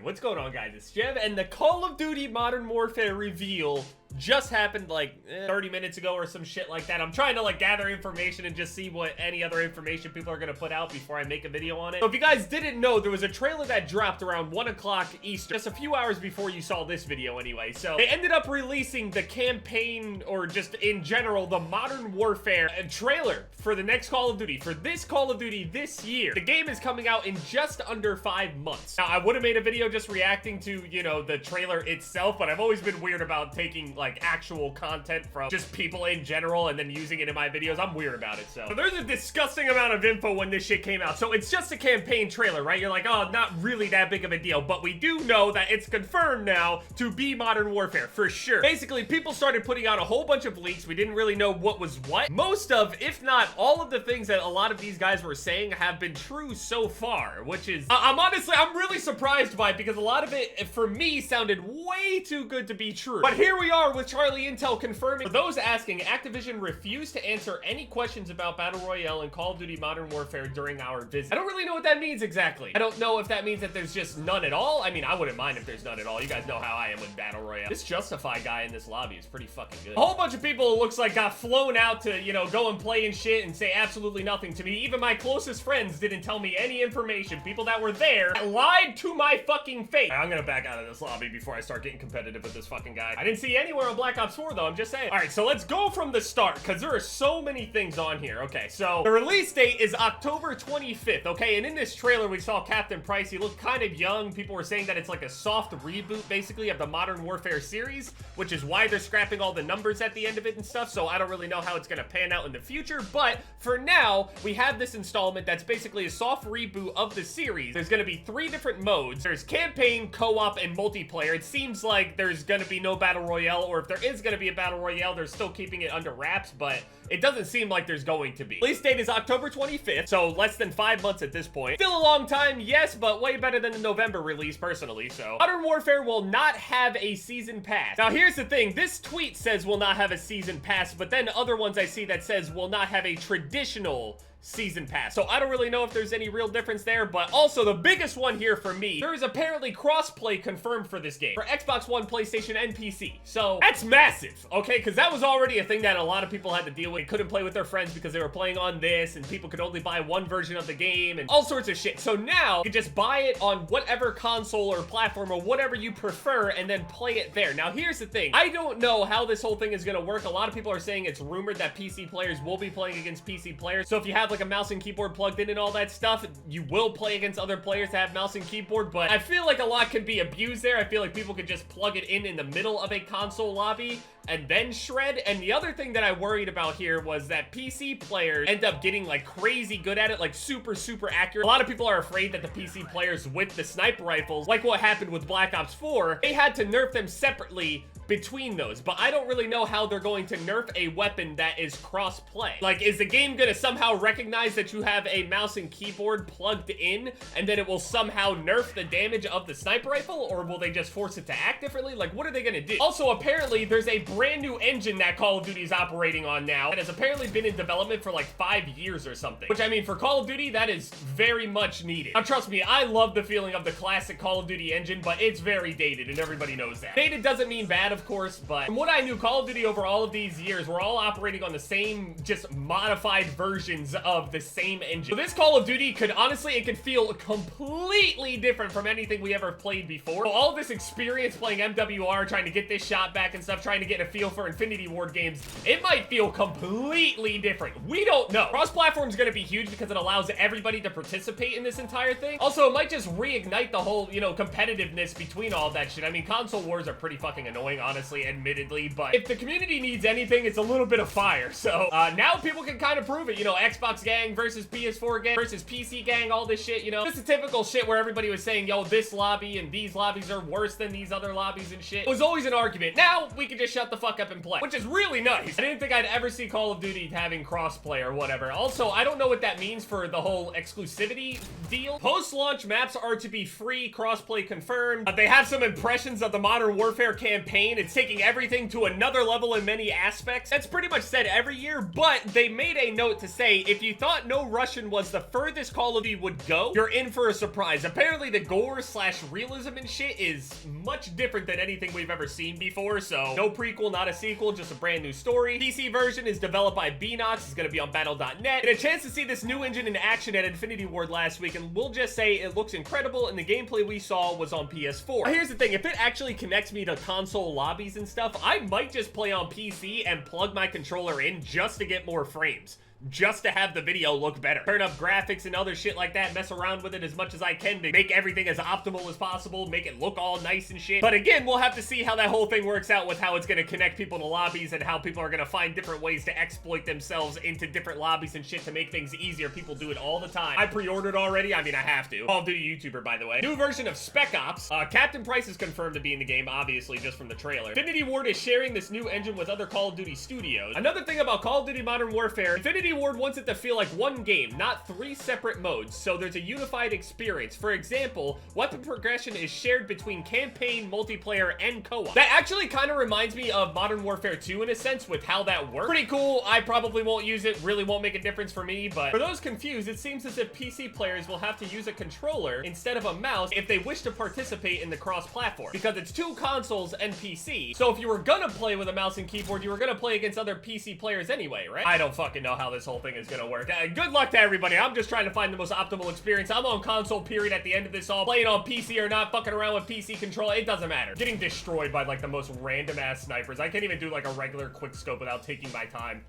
What's going on, guys? It's Jev, and the Call of Duty Modern Warfare reveal just happened like 30 minutes ago or some shit like that. I'm trying to like gather information and just see what any other information people are gonna put out before I make a video on it. So if you guys didn't know, there was a trailer that dropped around 1 o'clock Eastern, just a few hours before you saw this video anyway. So they ended up releasing the campaign, or just in general, the Modern Warfare trailer for the next Call of Duty. For this Call of Duty this year, the game is coming out in just under 5 months. Now, I would have made a video just reacting to, you know, the trailer itself, but I've always been weird about taking like actual content from just people in general and then using it in my videos. I'm weird about it. So there's a disgusting amount of info when this shit came out. So it's just a campaign trailer, right? You're like, oh, not really that big of a deal, but we do know that it's confirmed now to be Modern Warfare for sure. Basically, people started putting out a whole bunch of leaks. We didn't really know what was what. Most of, if not all of the things that a lot of these guys were saying have been true so far, which is, I'm really surprised by it, because a lot of it, for me, sounded way too good to be true. But here we are with Charlie Intel confirming. For those asking, Activision refused to answer any questions about Battle Royale and Call of Duty Modern Warfare during our visit. I don't really know what that means exactly. I don't know if that means that there's just none at all. I mean, I wouldn't mind if there's none at all. You guys know how I am with Battle Royale. This Justify guy in this lobby is pretty fucking good. A whole bunch of people, it looks like, got flown out to, you know, go and play and shit and say absolutely nothing to me. Even my closest friends didn't tell me any information. People that were there lied to my fucking face. I'm gonna back out of this lobby before I start getting competitive with this fucking guy. I didn't see anywhere on Black Ops 4 though, I'm just saying. All right, so let's go from the start, because there are so many things on here. Okay, so the release date is October 25th, okay? And in this trailer, we saw Captain Price. He looked kind of young. People were saying that it's like a soft reboot, basically, of the Modern Warfare series, which is why they're scrapping all the numbers at the end of it and stuff, so I don't really know how it's gonna pan out in the future, but for now, we have this installment that's basically a soft reboot of the series. There's gonna be 3 different modes. There's campaign, co-op, and multiplayer. It seems like there's gonna be no Battle Royale, or if there is gonna be a Battle Royale, they're still keeping it under wraps, but it doesn't seem like there's going to be. Release date is October 25th, so less than 5 months at this point. Still a long time, yes, but way better than the November release, personally, so. Modern Warfare will not have a season pass. Now, here's the thing. This tweet says will not have a season pass, but then other ones I see that says will not have a traditional season pass. So I don't really know if there's any real difference there, but also the biggest one here for me, there is apparently crossplay confirmed for this game for Xbox One, PlayStation, and PC. So that's massive, okay? Because that was already a thing that a lot of people had to deal with. They couldn't play with their friends because they were playing on this, and people could only buy one version of the game and all sorts of shit. So now you can just buy it on whatever console or platform or whatever you prefer and then play it there. Now here's the thing. I don't know how this whole thing is going to work. A lot of people are saying it's rumored that PC players will be playing against PC players. So if you have like a mouse and keyboard plugged in and all that stuff, you will play against other players that have mouse and keyboard, but I feel like a lot could be abused there. I feel like people could just plug it in the middle of a console lobby and then shred. And the other thing that I worried about here was that PC players end up getting like crazy good at it, like super accurate. A lot of people are afraid that the PC players with the sniper rifles, like what happened with Black Ops 4, they had to nerf them separately between those, but I don't really know how they're going to nerf a weapon that is cross-play. Like, is the game gonna somehow recognize that you have a mouse and keyboard plugged in, and then it will somehow nerf the damage of the sniper rifle, or will they just force it to act differently? Like, what are they gonna do? Also, apparently, there's a brand new engine that Call of Duty is operating on now that has apparently been in development for like 5 years or something, which, I mean, for Call of Duty, that is very much needed. Now, trust me, I love the feeling of the classic Call of Duty engine, but it's very dated, and everybody knows that. Dated doesn't mean bad, of course, but from what I knew, Call of Duty over all of these years, we're all operating on the same, just modified versions of the same engine. So this Call of Duty could, honestly, it could feel completely different from anything we ever played before. So all this experience playing MWR, trying to get this shot back and stuff, trying to get a feel for Infinity Ward games, it might feel completely different. We don't know. Cross-platform is going to be huge because it allows everybody to participate in this entire thing. Also, it might just reignite the whole, you know, competitiveness between all that shit. I mean, console wars are pretty fucking annoying, honestly, admittedly, but if the community needs anything, it's a little bit of fire. So now people can kind of prove it, you know, Xbox gang versus PS4 gang versus PC gang, all this shit, you know, this is typical shit where everybody was saying, yo, this lobby and these lobbies are worse than these other lobbies and shit. It was always an argument. Now we can just shut the fuck up and play, which is really nice. I didn't think I'd ever see Call of Duty having crossplay or whatever. Also, I don't know what that means for the whole exclusivity deal. Post-launch maps are to be free, crossplay confirmed. They have some impressions of the Modern Warfare campaign campaign. It's taking everything to another level in many aspects. That's pretty much said every year, but they made a note to say, if you thought No Russian was the furthest Call of Duty would go, you're in for a surprise. Apparently the gore / realism and shit is much different than anything we've ever seen before, so no prequel, not a sequel, just a brand new story. PC version is developed by Beanox. It's gonna be on Battle.net. And a chance to see this new engine in action at Infinity Ward last week, and we'll just say it looks incredible, and the gameplay we saw was on PS4. Here's the thing, if it actually connects me to console lobbies and stuff, I might just play on PC and plug my controller in just to get more frames. Just to have the video look better. Turn up graphics and other shit like that, mess around with it as much as I can to make everything as optimal as possible, make it look all nice and shit. But again, we'll have to see how that whole thing works out with how it's gonna connect people to lobbies and how people are gonna find different ways to exploit themselves into different lobbies and shit to make things easier. People do it all the time. I pre-ordered already. I mean, I have to. Call of Duty YouTuber, by the way. New version of Spec Ops. Captain Price is confirmed to be in the game, obviously, just from the trailer. Infinity Ward is sharing this new engine with other Call of Duty studios. Another thing about Call of Duty Modern Warfare, Infinity Ward wants it to feel like one game, not 3 separate modes, so there's a unified experience. For example, weapon progression is shared between campaign, multiplayer, and co-op. That actually kind of reminds me of Modern Warfare 2 in a sense with how that works. Pretty cool. I probably won't use it, really won't make a difference for me, but for those confused, it seems as if PC players will have to use a controller instead of a mouse if they wish to participate in the cross-platform, because it's 2 consoles and PC. So if you were gonna play with a mouse and keyboard, you were gonna play against other PC players anyway, right? I don't fucking know how this whole thing is gonna work. Good luck to everybody. I'm just trying to find the most optimal experience. I'm on console, period, at the end of this all. Playing on PC or not, fucking around with PC controller, it doesn't matter. Getting destroyed by, like, the most random-ass snipers. I can't even do, like, a regular quick scope without taking my time.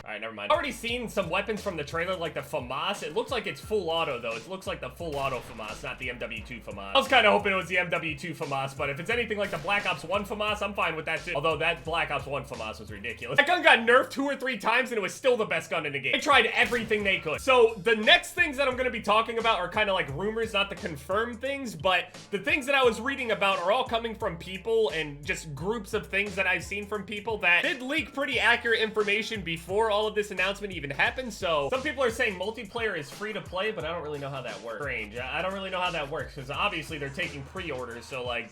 Alright, never mind. I've already seen some weapons from the trailer, like the FAMAS. It looks like it's full auto, though. It looks like the full auto FAMAS, not the MW2 FAMAS. I was kind of hoping it was the MW2 FAMAS, but if it's anything like the Black Ops 1 FAMAS, I'm fine with that, too. Although that Black Ops 1 FAMAS was ridiculous. That gun got nerfed 2 or 3 times, and it was still the best gun in the game. They tried everything they could. So, the next things that I'm going to be talking about are kind of like rumors, not the confirmed things, but the things that I was reading about are all coming from people and just groups of things that I've seen from people that did leak pretty accurate information before all of this announcement even happened. So some people are saying multiplayer is free to play, but I don't really know how that works. Strange. I don't really know how that works, because obviously they're taking pre-orders, so like,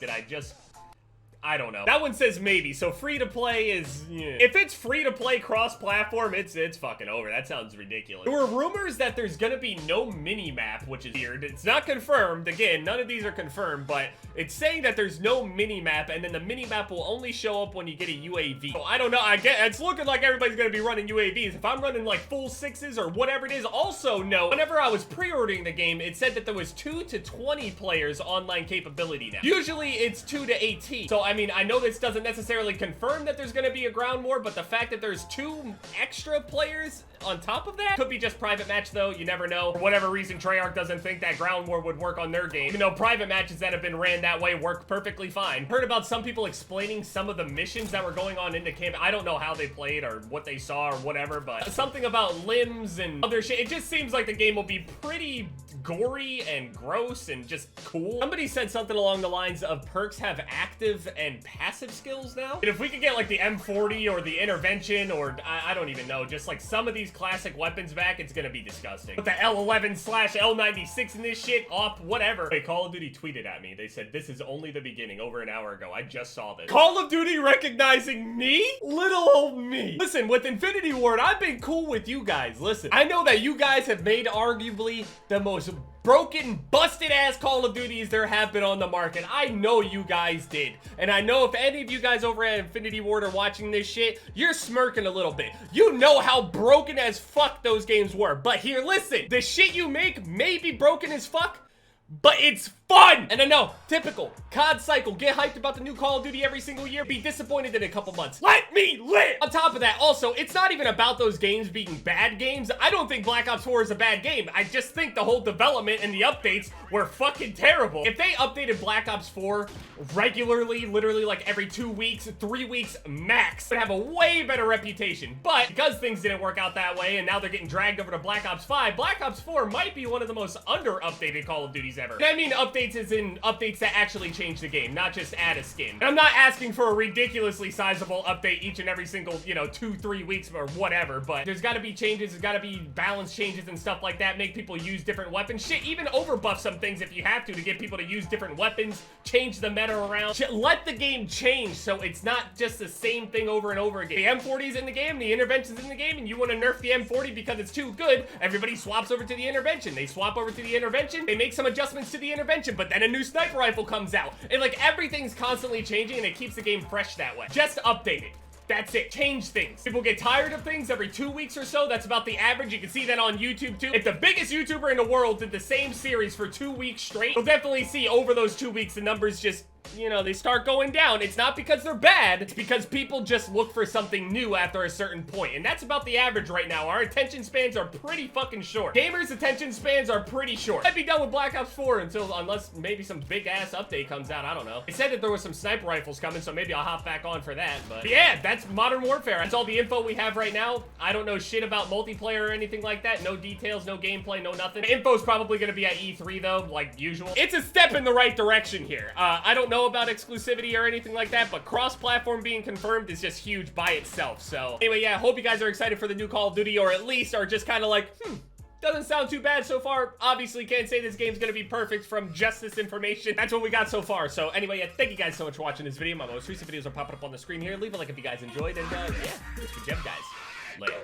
I don't know. That one says maybe, so free to play is, yeah. If it's free to play cross-platform, it's fucking over. That sounds ridiculous. There were rumors that there's gonna be no mini-map, which is weird. It's not confirmed. Again, none of these are confirmed, but it's saying that there's no mini-map, and then the mini-map will only show up when you get a UAV. So I don't know. It's looking like everybody's gonna be running UAVs. If I'm running like full 6s or whatever it is, also no. Whenever I was pre-ordering the game, it said that there was 2 to 20 players online capability now. Usually it's 2 to 18. So I mean, I know this doesn't necessarily confirm that there's going to be a ground war, but the fact that there's 2 extra players on top of that could be just private match, though. You never know. For whatever reason, Treyarch doesn't think that ground war would work on their game, even though private matches that have been ran that way work perfectly fine. Heard about some people explaining some of the missions that were going on in the camp. I don't know how they played or what they saw or whatever, but something about limbs and other shit. It just seems like the game will be pretty gory and gross and just cool. Somebody said something along the lines of perks have active and passive skills now. And if we could get like the M40 or the intervention or I don't even know, just like some of these classic weapons back, it's gonna be disgusting. But the L11/L96 in this shit off, whatever. Hey, Call of Duty tweeted at me. They said, this is only the beginning, over an hour ago. I just saw this. Call of Duty recognizing me? Little old me. Listen, with Infinity Ward, I've been cool with you guys. Listen, I know that you guys have made arguably the most broken, busted ass Call of Duties there have been on the market. I know you guys did. And I know if any of you guys over at Infinity Ward are watching this shit, you're smirking a little bit. You know how broken as fuck those games were. But here, listen, the shit you make may be broken as fuck, but it's fun! And I know, typical, COD cycle, get hyped about the new Call of Duty every single year, be disappointed in a couple months. Let me live! On top of that, also, it's not even about those games being bad games. I don't think Black Ops 4 is a bad game. I just think the whole development and the updates were fucking terrible. If they updated Black Ops 4 regularly, literally like every 2 weeks, 3 weeks max, would have a way better reputation. But because things didn't work out that way, and now they're getting dragged over to Black Ops 5, Black Ops 4 might be one of the most under-updated Call of Duties ever. And I mean updated updates as in updates that actually change the game, not just add a skin. And I'm not asking for a ridiculously sizable update each and every single, you know, 2-3 weeks or whatever, but there's got to be changes, there's got to be balance changes and stuff like that, make people use different weapons. Shit, even overbuff some things if you have to get people to use different weapons, change the meta around. Shit, let the game change so it's not just the same thing over and over again. The M40's in the game, the intervention's in the game, and you want to nerf the M40 because it's too good, everybody swaps over to the intervention. They swap over to the intervention, they make some adjustments to the intervention, but then a new sniper rifle comes out. And like everything's constantly changing and it keeps the game fresh that way. Just update it. That's it. Change things. People get tired of things every 2 weeks or so. That's about the average. You can see that on YouTube too. If the biggest YouTuber in the world did the same series for 2 weeks straight, you'll definitely see over those 2 weeks the numbers just, you know, they start going down. It's not because they're bad, it's because people just look for something new after a certain point. And that's about the average right now. Our attention spans are pretty fucking short. Gamers' attention spans are pretty short. I'd be done with Black Ops 4 unless maybe some big ass update comes out. I don't know. They said that there was some sniper rifles coming, so maybe I'll hop back on for that. But yeah, that's Modern Warfare. That's all the info we have right now. I don't know shit about multiplayer or anything like that. No details, no gameplay, no nothing. The info's probably gonna be at E3 though, like usual. It's a step in the right direction here. I don't know about exclusivity or anything like that, but cross-platform being confirmed is just huge by itself. So anyway, yeah, hope you guys are excited for the new Call of Duty, or at least are just kind of like, doesn't sound too bad so far. Obviously can't say this game's gonna be perfect from just this information. That's what we got so far. So anyway, yeah, thank you guys so much for watching this video. My most recent videos are popping up on the screen here. Leave a like if you guys enjoyed, and yeah, it's FaZe Jev, guys. Later.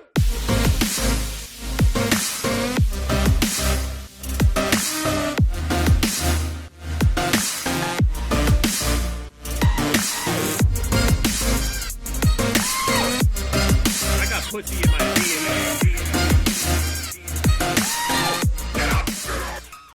Pussy in my DNA.